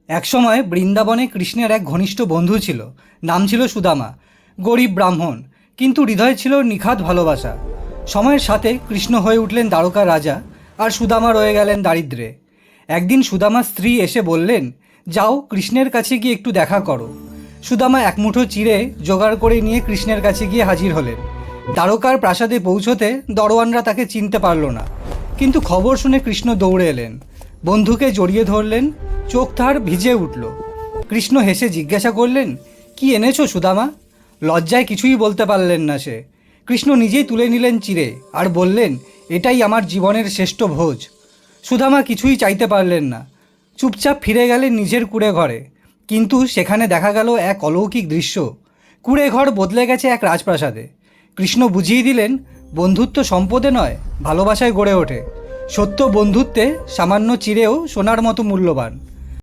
একসময় বৃন্দাবনে কৃষ্ণের এক ঘনিষ্ঠ বন্ধু ছিল। নাম ছিল সুদামা। গরিব ব্রাহ্মণ, কিন্তু হৃদয়ে ছিল নিখাদ ভালোবাসা। সময়ের সাথে কৃষ্ণ হয়ে উঠলেন দ্বারকার রাজা, আর সুদামা রয়ে গেলেন দারিদ্র্যে। একদিন সুদামার স্ত্রী এসে বললেন, যাও কৃষ্ণের কাছে গিয়ে একটু দেখা করো। সুদামা এক মুঠো চিড়ে জোগাড় করে নিয়ে কৃষ্ণের কাছে গিয়ে হাজির হলেন। দ্বারকার প্রাসাদে পৌঁছতে দরওয়ানরা তাকে চিনতে পারল না, কিন্তু খবর শুনে কৃষ্ণ দৌড়ে এলেন, বন্ধুকে জড়িয়ে ধরলেন। চোখ তার ভিজে উঠল। কৃষ্ণ হেসে জিজ্ঞাসা করলেন, কি এনেছো সুদামা? লজ্জায় কিছুই বলতে পারলেন না সে। কৃষ্ণ নিজেই তুলে নিলেন চিড়ে আর বললেন, এটাই আমার জীবনের শ্রেষ্ঠ ভোজ। সুদামা কিছুই চাইতে পারলেন না, চুপচাপ ফিরে গেলেন নিজের কুঁড়ে ঘরে। কিন্তু সেখানে দেখা গেল এক অলৌকিক দৃশ্য। কুঁড়ে ঘর বদলে গেছে এক রাজপ্রাসাদে। কৃষ্ণ বুঝিয়ে দিলেন, বন্ধুত্ব সম্পদে নয়, ভালোবাসায় গড়ে ওঠে। সত্য বন্ধুত্বে সামান্য চিড়েও সোনার মতো মূল্যবান।